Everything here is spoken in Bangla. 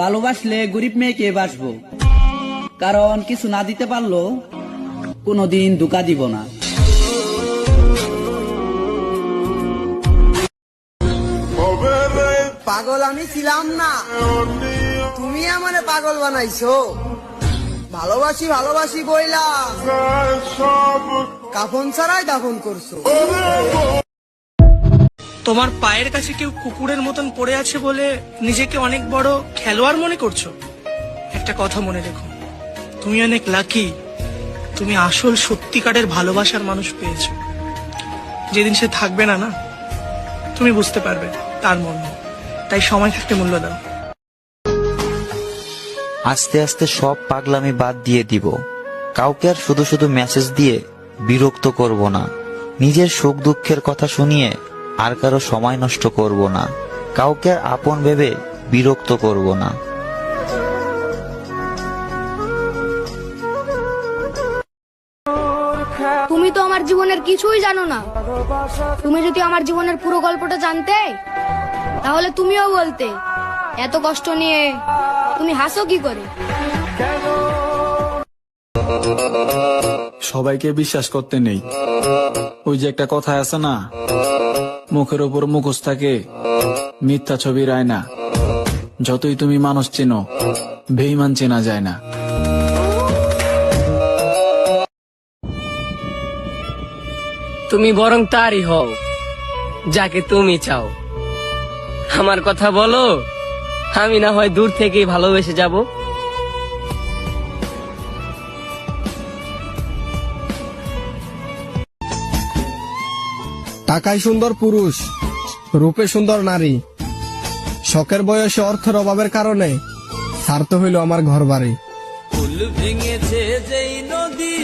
ভালোবাসলে গরিব মেয়েকে বাসবো, কারণ কিছু না দিতে পারলো কোনোদিন ধোঁকা দিব না। পাগল আমি ছিলাম না, তুমি আমারে পাগল বানাইছো। ভালোবাসি ভালোবাসি বইলা কাফন ছাড়াই দাফন করছো। তোমার পায়ের কাছে কেউ কুকুরের মতন পড়ে আছে বলে নিজেকে অনেক বড় খেলোয়াড় মনে করছো। একটা কথা মনে রেখো, তুমি অনেক লাকি। তুমি আসল সত্যিকারের ভালোবাসার মানুষ পেয়েছো। যেদিন সে থাকবে না না, তুমি বুঝতে পারবে তার মর্ম। তাই সময় থাকতে মূল্য দাও। আস্তে আস্তে সব পাগলামি বাদ দিয়ে দিব। কাউকে আর শুধু শুধু মেসেজ দিয়ে বিরক্ত করব না। নিজের সুখ দুঃখের কথা শুনিয়ে আর কারো সময় নষ্ট করব না। কাউকে আর আপন ভেবে বিরক্ত করব না। তুমি তো আমার জীবনের কিছুই জানো না। তুমি যদি আমার জীবনের পুরো গল্পটা জানতে, তাহলে তুমিও বলতে এত কষ্ট নিয়ে তুমি হাসো কি করে। সবাইকে বিশ্বাস করতে নেই। ওই যে একটা কথা আছে না, মুখের ওপর মুখোশ থাকে, মিথ্যা ছবির আয়না। যতই তুমি মানুষ চেনো, বেঈমান চেনা যায় না। তুমি বরং তারই হও যাকে তুমি চাও। আমার কথা বলো, আমি না হয় দূর থেকেই ভালোবেসে যাব। টাকায় সুন্দর পুরুষ, রূপে সুন্দর নারী, শখের বয়সে অর্থের অভাবের কারণে ছাড়তে হইল আমার ঘর বাড়ি। ফুল ভেঙেছে যেই নদী